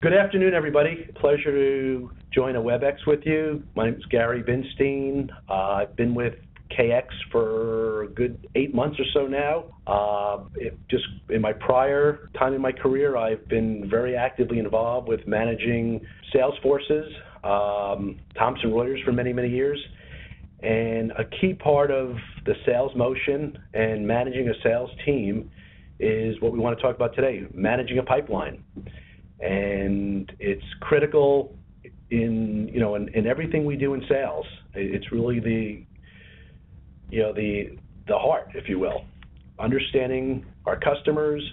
Good afternoon, everybody. Pleasure to join a WebEx with you. My name is Gary Binstein. I've been with KX for a good 8 months or so now. Just in my prior time in my career, I've been very actively involved with managing sales forces, Thomson Reuters for many, many years. And a key part of the sales motion and managing a sales team is what we want to talk about today, managing a pipeline. And it's critical in everything we do in sales. It's really the heart, if you will. Understanding our customers,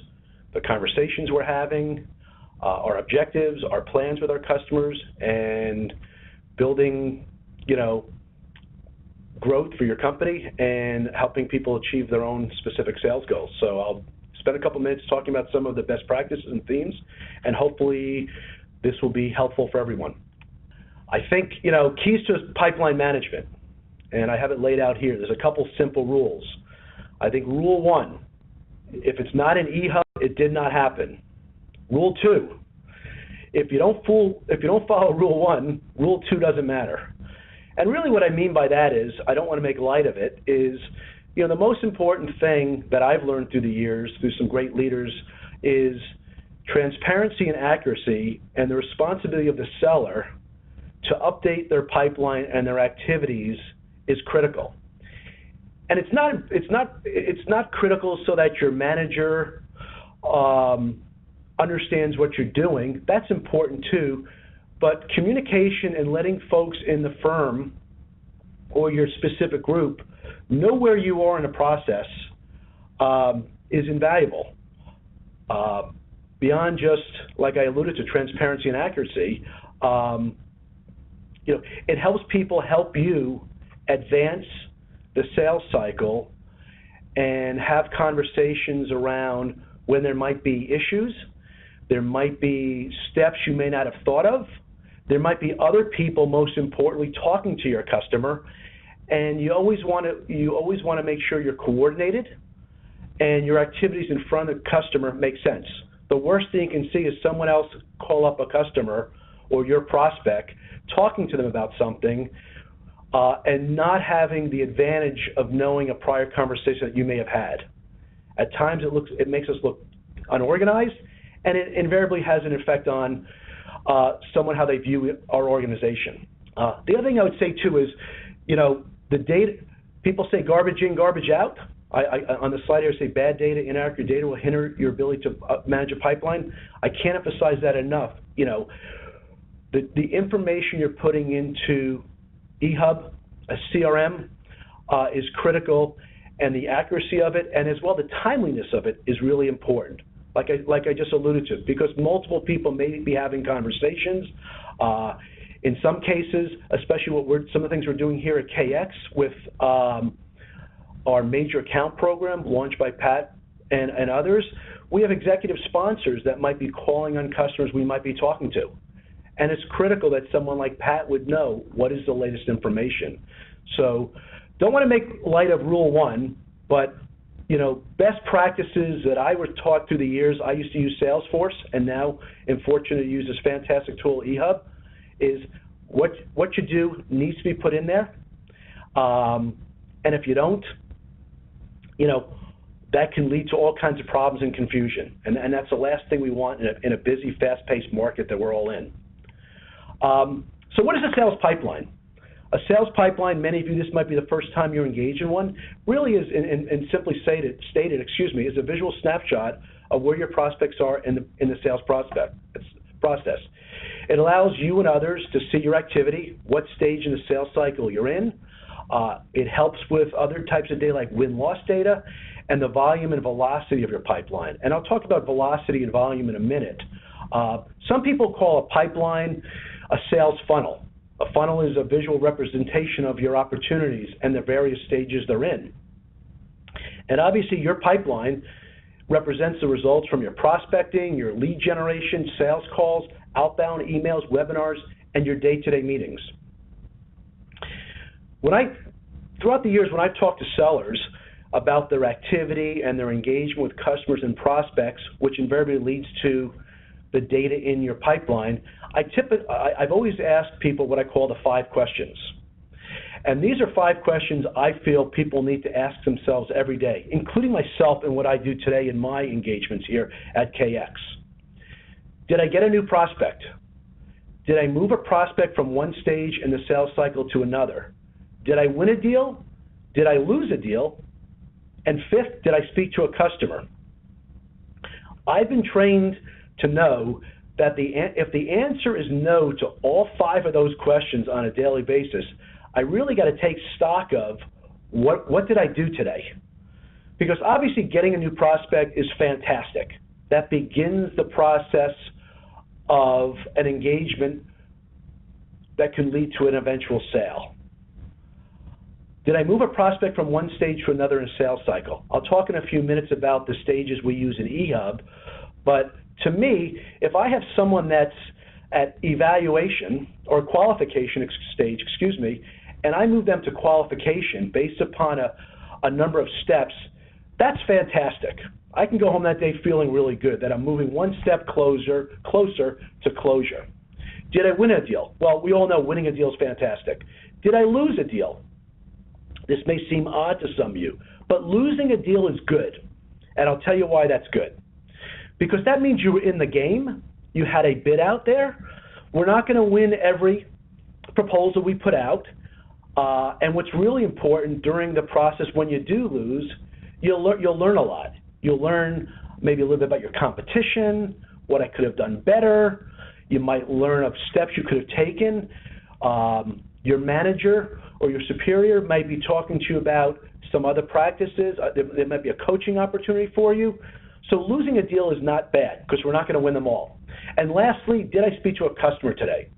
the conversations we're having, our objectives, our plans with our customers, and building, growth for your company and helping people achieve their own specific sales goals. So I'll spend a couple minutes talking about some of the best practices and themes, and hopefully this will be helpful for everyone. I think, keys to pipeline management, and I have it laid out here. There's a couple simple rules. I think rule 1, if it's not an eHub, it did not happen. Rule 2, if you don't follow rule 1, rule 2 doesn't matter. And really what I mean by that is, I don't want to make light of it, is the most important thing that I've learned through the years, through some great leaders, is transparency and accuracy, and the responsibility of the seller to update their pipeline and their activities is critical. And it's not critical so that your manager understands what you're doing. That's important too. But communication and letting folks in the firm or your specific group know where you are in the process is invaluable. Beyond just, like I alluded to, transparency and accuracy, it helps people help you advance the sales cycle and have conversations around when there might be issues, there might be steps you may not have thought of, there might be other people, most importantly, talking to your customer, and you always want to make sure you're coordinated and your activities in front of the customer make sense. The worst thing you can see is someone else call up a customer or your prospect, talking to them about something, and not having the advantage of knowing a prior conversation that you may have had. At times it makes us look unorganized, and it invariably has an effect on someone, how they view our organization. The other thing I would say too is, the data, people say garbage in, garbage out. On the slide here I say bad data, inaccurate data will hinder your ability to manage a pipeline. I can't emphasize that enough. The information you're putting into eHub, a CRM, is critical, and the accuracy of it, and as well the timeliness of it, is really important. Like I just alluded to, because multiple people may be having conversations. In some cases, especially some of the things we're doing here at KX with our major account program launched by Pat and others, we have executive sponsors that might be calling on customers we might be talking to. And it's critical that someone like Pat would know what is the latest information. So don't want to make light of rule 1, but best practices that I was taught through the years. I used to use Salesforce, and now am fortunate to use this fantastic tool, eHub, is what you do needs to be put in there. And if you don't, that can lead to all kinds of problems and confusion. And that's the last thing we want in a busy, fast-paced market that we're all in. So what is a sales pipeline? A sales pipeline, many of you, this might be the first time you're engaged in one, really is, and simply stated, is a visual snapshot of where your prospects are in the sales process. It allows you and others to see your activity, what stage in the sales cycle you're in. It helps with other types of data like win-loss data and the volume and velocity of your pipeline. And I'll talk about velocity and volume in a minute. Some people call a pipeline a sales funnel. A funnel is a visual representation of your opportunities and the various stages they're in. And obviously your pipeline represents the results from your prospecting, your lead generation, sales calls, outbound emails, webinars, and your day-to-day meetings. Throughout the years, when I've talked to sellers about their activity and their engagement with customers and prospects, which invariably leads to the data in your pipeline, I've always asked people what I call the 5 questions. And these are 5 questions I feel people need to ask themselves every day, including myself and what I do today in my engagements here at KX. Did I get a new prospect? Did I move a prospect from one stage in the sales cycle to another? Did I win a deal? Did I lose a deal? And 5th, did I speak to a customer? I've been trained to know that if the answer is no to all 5 of those questions on a daily basis, I really got to take stock of what did I do today? Because obviously getting a new prospect is fantastic. That begins the process of an engagement that can lead to an eventual sale. Did I move a prospect from one stage to another in a sales cycle? I'll talk in a few minutes about the stages we use in eHub, but to me, if I have someone that's at evaluation or qualification stage, and I move them to qualification based upon a number of steps, that's fantastic. I can go home that day feeling really good that I'm moving one step closer to closure. Did I win a deal? Well, we all know winning a deal is fantastic. Did I lose a deal? This may seem odd to some of you, but losing a deal is good, and I'll tell you why that's good. Because that means you were in the game, you had a bid out there. We're not going to win every proposal we put out, and what's really important during the process when you do lose, you'll learn a lot. You'll learn maybe a little bit about your competition, what I could have done better. You might learn of steps you could have taken. Your manager or your superior might be talking to you about some other practices. There might be a coaching opportunity for you. So losing a deal is not bad because we're not going to win them all. And lastly, did I speak to a customer today?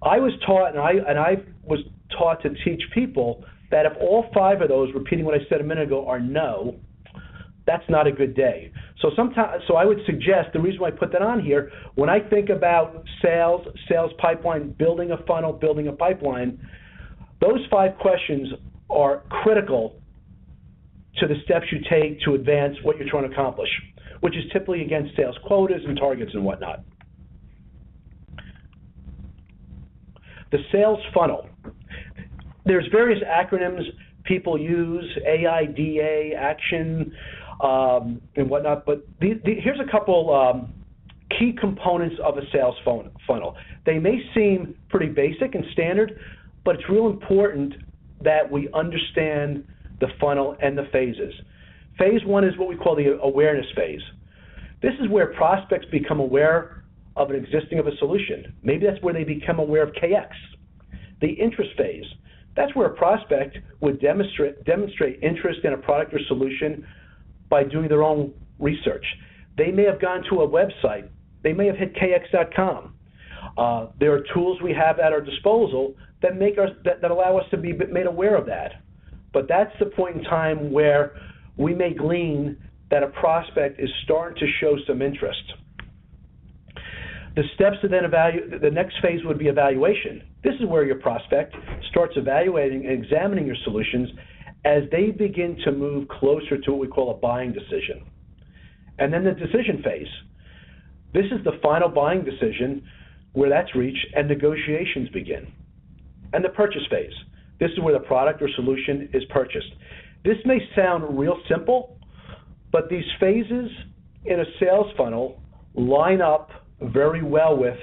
I was taught, and I was taught to teach people that if all 5 of those, repeating what I said a minute ago, are no, that's not a good day. So I would suggest, the reason why I put that on here, when I think about sales pipeline, building a funnel, building a pipeline, those 5 questions are critical to the steps you take to advance what you're trying to accomplish, which is typically against sales quotas and targets and whatnot. The sales funnel. There's various acronyms people use, AIDA, action, and whatnot, but here's a couple key components of a sales funnel. They may seem pretty basic and standard, but it's real important that we understand the funnel and the phases. Phase 1 is what we call the awareness phase. This is where prospects become aware of an existing of a solution. Maybe that's where they become aware of KX. The interest phase, that's where a prospect would demonstrate interest in a product or solution by doing their own research. They may have gone to a website. They may have hit kx.com. There are tools we have at our disposal that that allow us to be made aware of that. But that's the point in time where we may glean that a prospect is starting to show some interest. The steps to then the next phase would be evaluation. This is where your prospect starts evaluating and examining your solutions as they begin to move closer to what we call a buying decision. And then the decision phase. This is the final buying decision where that's reached and negotiations begin. And the purchase phase. This is where the product or solution is purchased. This may sound real simple, but these phases in a sales funnel line up very well with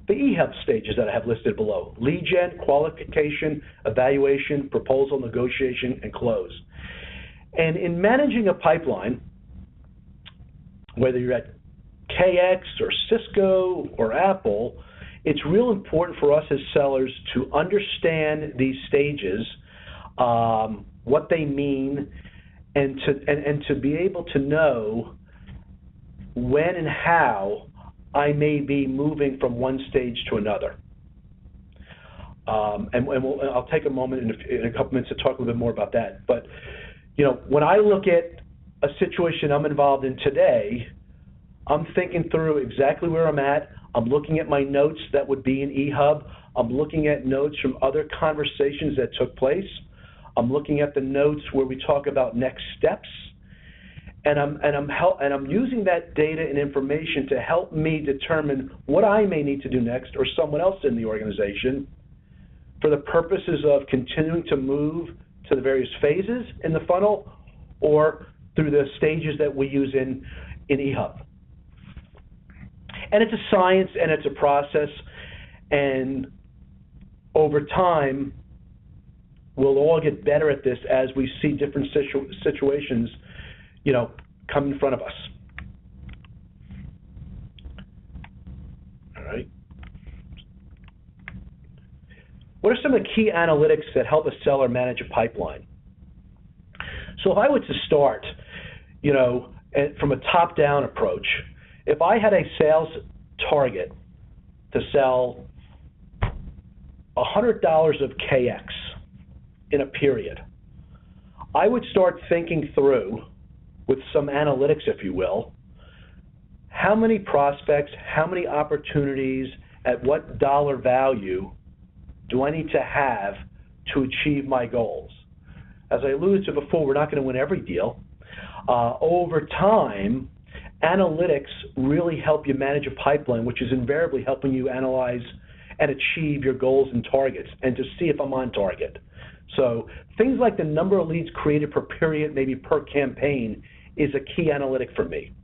the eHub stages that I have listed below: lead gen, qualification, evaluation, proposal, negotiation, and close. And in managing a pipeline, whether you're at KX or Cisco or Apple, it's real important for us as sellers to understand these stages, what they mean, and to be able to know when and how I may be moving from one stage to another. I'll take a moment in a couple minutes to talk a little bit more about that. But when I look at a situation I'm involved in today, I'm thinking through exactly where I'm at. I'm looking at my notes that would be in eHub. I'm looking at notes from other conversations that took place. I'm looking at the notes where we talk about next steps. and I'm using that data and information to help me determine what I may need to do next, or someone else in the organization, for the purposes of continuing to move to the various phases in the funnel, or through the stages that we use in eHub. And it's a science and it's a process, and over time, we'll all get better at this as we see different situations, come in front of us. All right. What are some of the key analytics that help a seller manage a pipeline? So if I were to start, from a top-down approach, if I had a sales target to sell $100 of KX in a period, I would start thinking through, with some analytics, if you will, how many prospects, how many opportunities, at what dollar value do I need to have to achieve my goals? As I alluded to before, we're not going to win every deal. Over time, analytics really help you manage a pipeline, which is invariably helping you analyze and achieve your goals and targets, and to see if I'm on target. So things like the number of leads created per period, maybe per campaign, is a key analytic for me.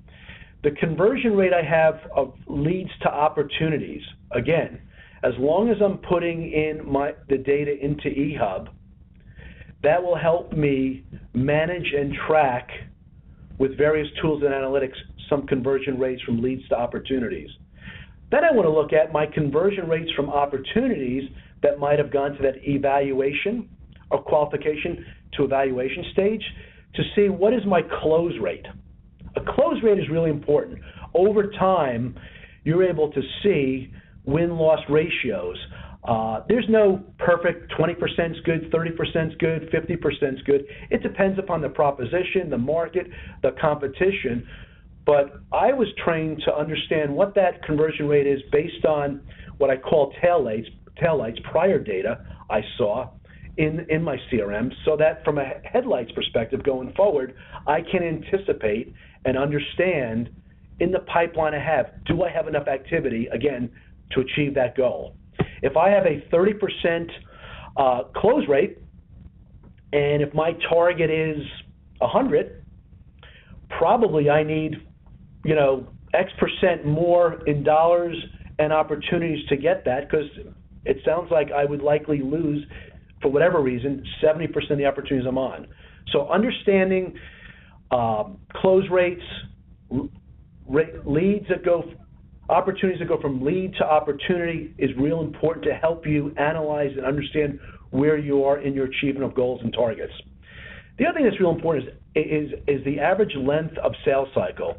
The conversion rate I have of leads to opportunities, again, as long as I'm putting in the data into eHub, that will help me manage and track, with various tools and analytics, some conversion rates from leads to opportunities. Then I want to look at my conversion rates from opportunities that might have gone to that evaluation or qualification to evaluation stage, to see what is my close rate. A close rate is really important. Over time, you're able to see win-loss ratios. There's no perfect 20% is good, 30% is good, 50% is good. It depends upon the proposition, the market, the competition. But I was trained to understand what that conversion rate is based on what I call taillights, prior data I saw in my CRM, so that from a headlights perspective going forward, I can anticipate and understand in the pipeline I have, do I have enough activity, again, to achieve that goal? If I have a 30% close rate, and if my target is 100, probably I need, X percent more in dollars and opportunities to get that, because it sounds like I would likely lose, for whatever reason, 70% of the opportunities I'm on. So understanding close rates, opportunities that go from lead to opportunity is real important to help you analyze and understand where you are in your achievement of goals and targets. The other thing that's real important is the average length of sales cycle,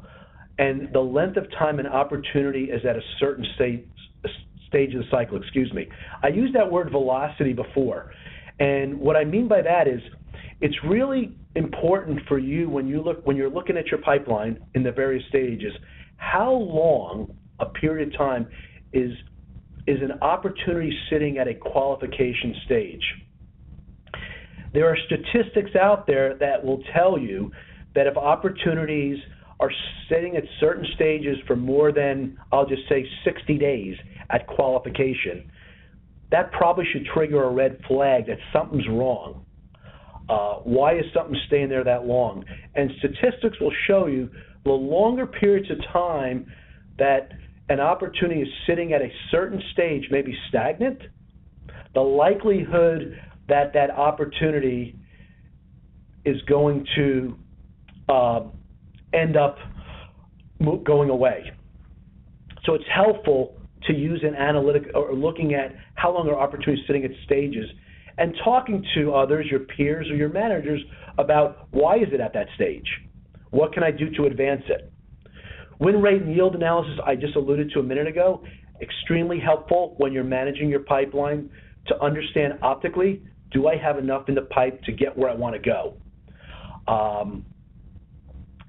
and the length of time an opportunity is at a certain stage of the cycle. I used that word velocity before, and what I mean by that is it's really important for you when you're looking at your pipeline in the various stages, how long a period of time is an opportunity sitting at a qualification stage. There are statistics out there that will tell you that if opportunities are sitting at certain stages for more than, I'll just say, 60 days at qualification, that probably should trigger a red flag that something's wrong. Why is something staying there that long? And statistics will show you the longer periods of time that an opportunity is sitting at a certain stage, maybe stagnant, the likelihood that that opportunity is going to end up going away. So it's helpful to use an analytic, or looking at how long are opportunities sitting at stages, and talking to others, your peers or your managers, about why is it at that stage? What can I do to advance it? Win rate and yield analysis I just alluded to a minute ago, extremely helpful when you're managing your pipeline to understand optically, do I have enough in the pipe to get where I want to go?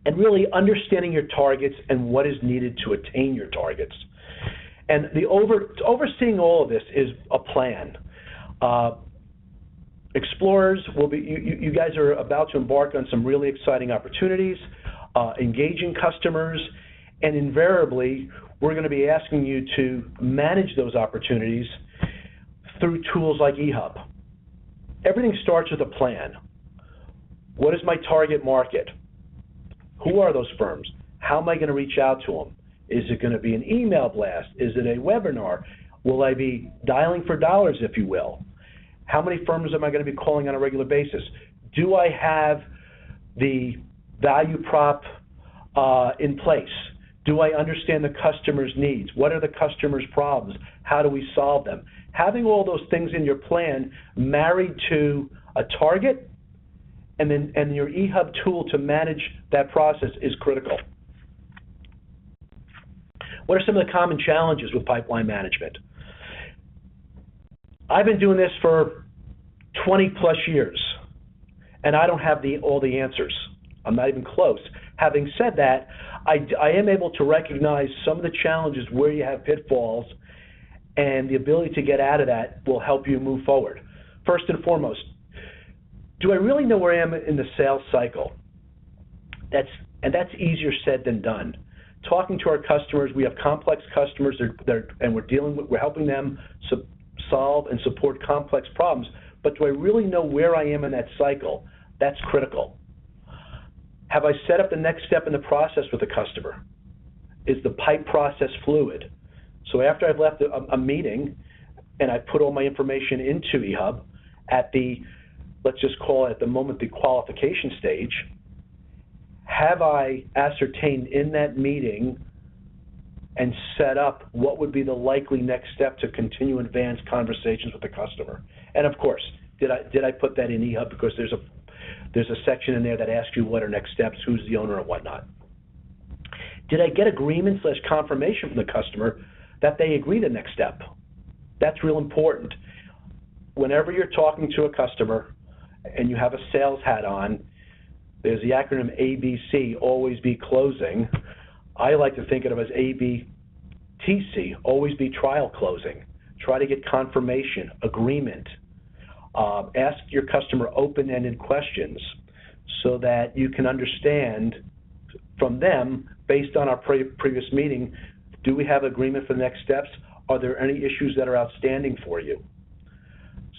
And really understanding your targets and what is needed to attain your targets. And overseeing all of this is a plan. Explorers will be, you guys are about to embark on some really exciting opportunities. engaging customers, and invariably, we're going to be asking you to manage those opportunities through tools like eHub. Everything starts with a plan. What is my target market? Who are those firms? How am I going to reach out to them? Is it going to be an email blast? Is it a webinar? Will I be dialing for dollars, if you will? How many firms am I going to be calling on a regular basis? Do I have the value prop in place? Do I understand the customer's needs? What are the customer's problems? How do we solve them? Having all those things in your plan married to a target and your eHub tool to manage that process is critical. What are some of the common challenges with pipeline management? I've been doing this for 20 plus years, and I don't have all the answers. I'm not even close. Having said that, I am able to recognize some of the challenges where you have pitfalls, and the ability to get out of that will help you move forward. First and foremost, do I really know where I am in the sales cycle? That's easier said than done. Talking to our customers, we have complex customers, and we're helping them solve and support complex problems. But do I really know where I am in that cycle? That's critical. Have I set up the next step in the process with the customer? Is the pipe process fluid? So after I've left a meeting and I put all my information into eHub at the, let's just call it at the moment, the qualification stage, have I ascertained in that meeting and set up what would be the likely next step to continue advanced conversations with the customer? And of course, did I put that in eHub, because there's a section in there that asks you what are next steps, who's the owner, and whatnot. Did I get agreement/confirmation from the customer that they agree to the next step? That's real important. Whenever you're talking to a customer and you have a sales hat on, there's the acronym ABC, always be closing. I like to think of it as ABTC, always be trial closing. Try to get confirmation, agreement. Ask your customer open-ended questions so that you can understand from them, based on our previous meeting, do we have agreement for the next steps? Are there any issues that are outstanding for you?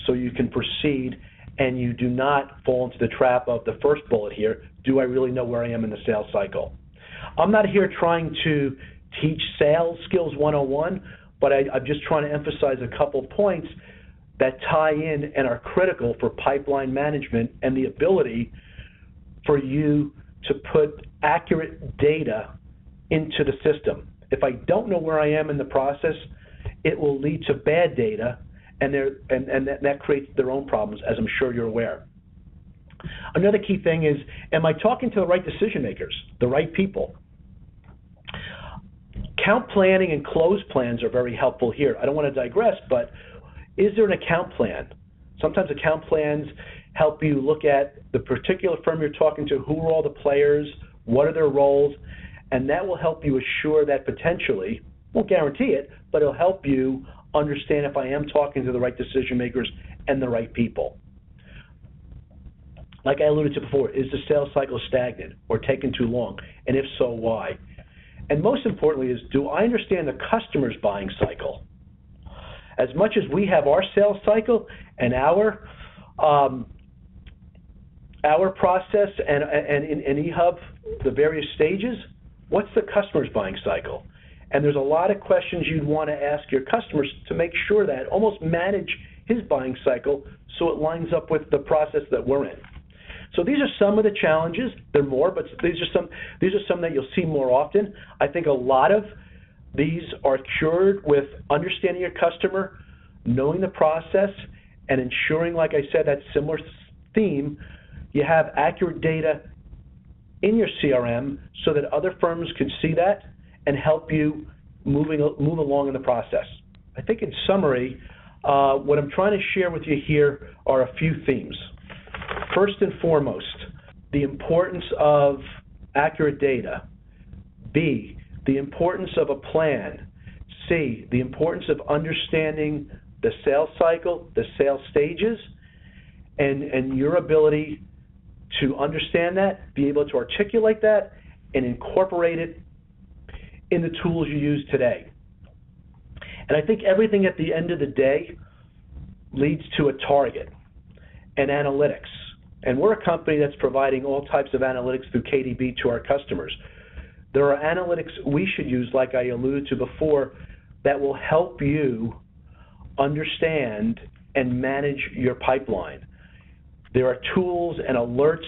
So you can proceed and you do not fall into the trap of the first bullet here, do I really know where I am in the sales cycle? I'm not here trying to teach sales skills 101, but I'm just trying to emphasize a couple points that tie in and are critical for pipeline management and the ability for you to put accurate data into the system. If I don't know where I am in the process, it will lead to bad data, and that creates their own problems, as I'm sure you're aware. Another key thing is, am I talking to the right decision makers, the right people? Account planning and close plans are very helpful here. I don't want to digress, but is there an account plan? Sometimes account plans help you look at the particular firm you're talking to, who are all the players, what are their roles, and that will help you assure that potentially, won't guarantee it, but it'll help you understand if I am talking to the right decision makers and the right people. Like I alluded to before, is the sales cycle stagnant or taking too long? And if so, why? And most importantly is, do I understand the customer's buying cycle? As much as we have our sales cycle and our process and in eHub, the various stages, what's the customer's buying cycle? And there's a lot of questions you'd want to ask your customers to make sure that almost manage his buying cycle so it lines up with the process that we're in. So these are some of the challenges. There are more, but these are some that you'll see more often. I think a lot of these are cured with understanding your customer, knowing the process, and ensuring, like I said, that similar theme, you have accurate data in your CRM so that other firms can see that and help you move along in the process. I think in summary, what I'm trying to share with you here are a few themes. First and foremost, the importance of accurate data. B, the importance of a plan. C, the importance of understanding the sales cycle, the sales stages, and your ability to understand that, be able to articulate that, and incorporate it in the tools you use today. And I think everything at the end of the day leads to a target and analytics. And we're a company that's providing all types of analytics through KDB to our customers. There are analytics we should use, like I alluded to before, that will help you understand and manage your pipeline. There are tools and alerts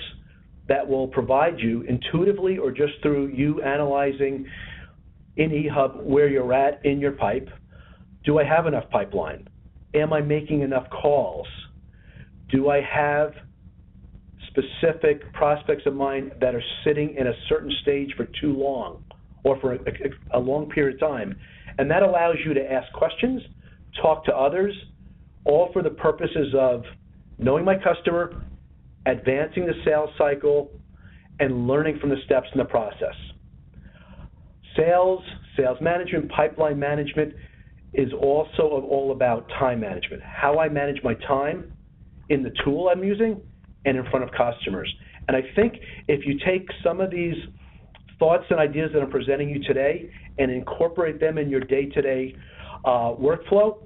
that will provide you intuitively or just through you analyzing in eHub where you're at in your pipe. Do I have enough pipeline? Am I making enough calls? Do I have specific prospects of mine that are sitting in a certain stage for too long or for a long period of time? And that allows you to ask questions, talk to others, all for the purposes of knowing my customer, advancing the sales cycle, and learning from the steps in the process. Sales management, pipeline management is also all about time management, how I manage my time in the tool I'm using and in front of customers. And I think if you take some of these thoughts and ideas that I'm presenting you today and incorporate them in your day-to-day workflow,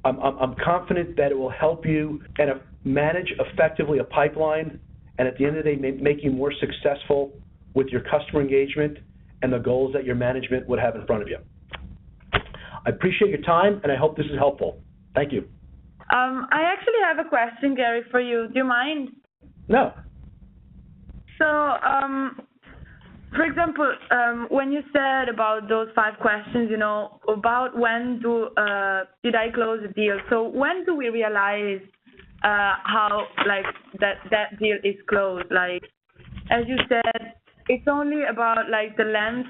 I'm confident that it will help you kind of manage effectively a pipeline, and at the end of the day, make you more successful with your customer engagement and the goals that your management would have in front of you. I appreciate your time, and I hope this is helpful. Thank you. I actually have a question, Gary, for you. Do you mind? No. So, for example, when you said about those 5 questions, you know, about when did I close a deal? So when do we realize how, like, that deal is closed? Like, as you said, it's only about, like, the length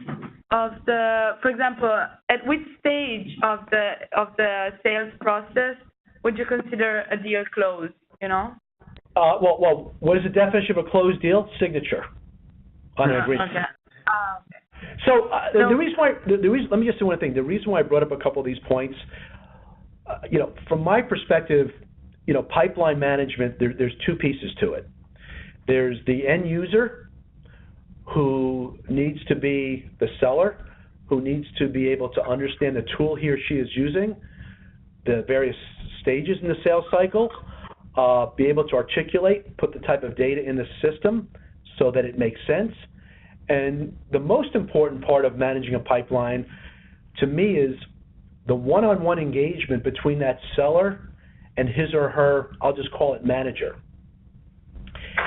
of the, for example, at which stage of the sales process would you consider a deal closed, you know? Well, what is the definition of a closed deal? Signature on an agreement. Okay. So the reason why, let me just say one thing. The reason why I brought up a couple of these points, you know, from my perspective, you know, pipeline management, there's 2 pieces to it. There's the end user who needs to be the seller, who needs to be able to understand the tool he or she is using, the various stages in the sales cycle, be able to articulate, put the type of data in the system so that it makes sense. And the most important part of managing a pipeline, to me, is the one-on-one engagement between that seller and his or her, I'll just call it manager.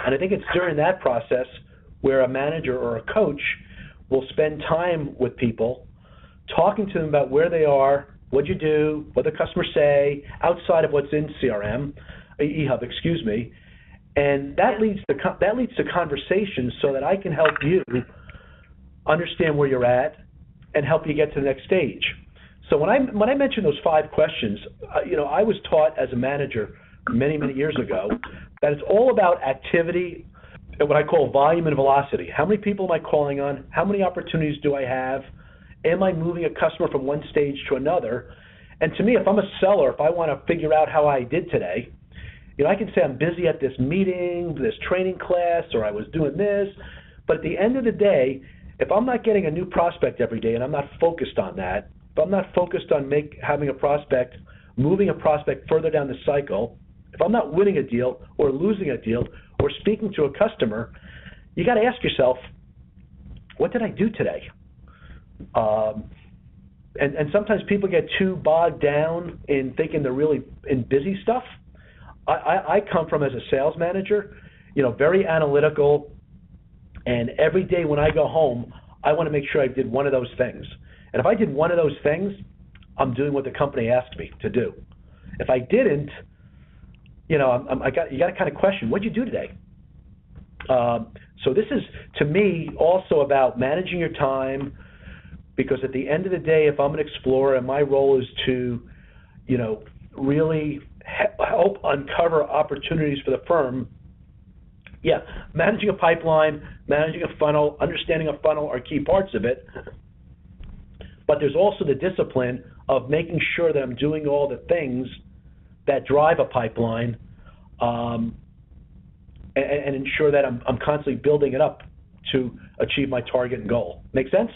And I think it's during that process where a manager or a coach will spend time with people, talking to them about where they are, what you do, what the customers say, outside of what's in CRM, eHub, excuse me, and that leads to conversations so that I can help you understand where you're at and help you get to the next stage. So when I mentioned those 5 questions, you know, I was taught as a manager many years ago that it's all about activity and what I call volume and velocity. How many people am I calling on? How many opportunities do I have? Am I moving a customer from one stage to another? And to me, if I'm a seller, if I want to figure out how I did today, you know, I can say I'm busy at this meeting, this training class, or I was doing this. But at the end of the day, if I'm not getting a new prospect every day and I'm not focused on that, if I'm not focused on having a prospect, moving a prospect further down the cycle, if I'm not winning a deal or losing a deal or speaking to a customer, you got to ask yourself, what did I do today? And sometimes people get too bogged down in thinking they're really in busy stuff. I come from, as a sales manager, you know, very analytical, and every day when I go home, I want to make sure I did one of those things. And if I did one of those things, I'm doing what the company asked me to do. If I didn't, you know, you got to kind of question, what'd you do today? So this is, to me, also about managing your time, because at the end of the day, if I'm an explorer and my role is to, you know, really help uncover opportunities for the firm, yeah, managing a pipeline, managing a funnel, understanding a funnel are key parts of it. But there's also the discipline of making sure that I'm doing all the things that drive a pipeline, and ensure that I'm constantly building it up to achieve my target and goal. Make sense?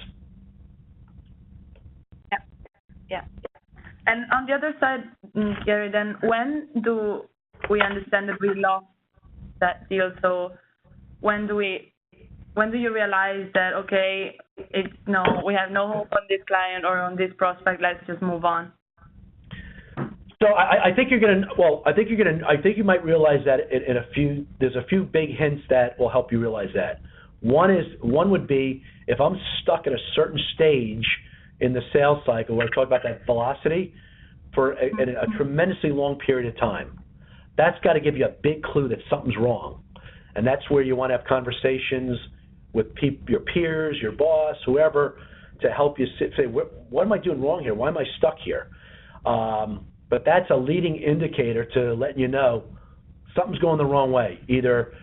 Yeah. Yeah. And on the other side, Gary, then when do we understand that we lost that deal? So when do you realize that, okay, we have no hope on this client or on this prospect, let's just move on? So I think you might realize that there's a few big hints that will help you realize that. One would be if I'm stuck at a certain stage in the sales cycle where I talk about that velocity for a tremendously long period of time. That's got to give you a big clue that something's wrong. And that's where you want to have conversations with your peers, your boss, whoever, to help you say, what am I doing wrong here? Why am I stuck here? But that's a leading indicator to letting you know something's going the wrong way. Either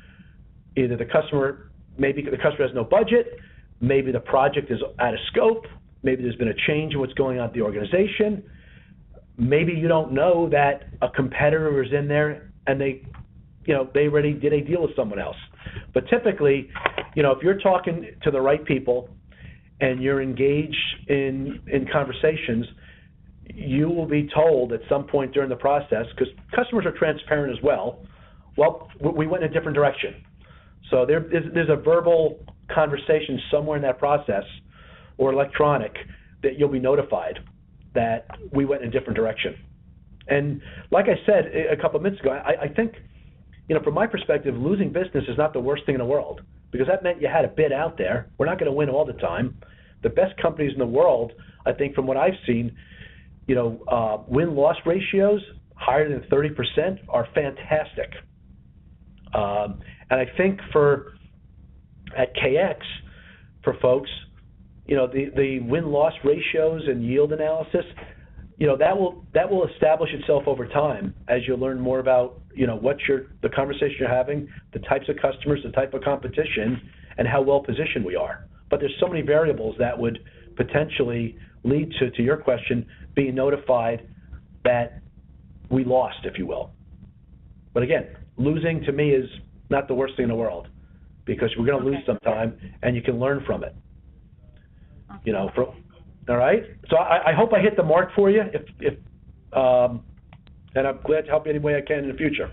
maybe the customer has no budget, maybe the project is out of scope, maybe there's been a change in what's going on at the organization, maybe you don't know that a competitor is in there and they already did a deal with someone else. But typically, if you're talking to the right people and you're engaged in conversations, you will be told at some point during the process, because customers are transparent as well, we went in a different direction. So there's a verbal conversation somewhere in that process, or electronic, that you'll be notified that we went in a different direction. And like I said a couple of minutes ago, I think, from my perspective, losing business is not the worst thing in the world, because that meant you had a bid out there. We're not going to win all the time. The best companies in the world, I think, from what I've seen, win-loss ratios higher than 30% are fantastic. And I think at KX, for folks, the win-loss ratios and yield analysis, that will establish itself over time as you learn more about, the conversation you're having, the types of customers, the type of competition, and how well positioned we are. But there's so many variables that would potentially lead to your question, being notified that we lost, if you will. But again, losing to me is not the worst thing in the world, because we're going to lose sometime, and you can learn from it. All right. So I hope I hit the mark for you. And I'm glad to help you any way I can in the future.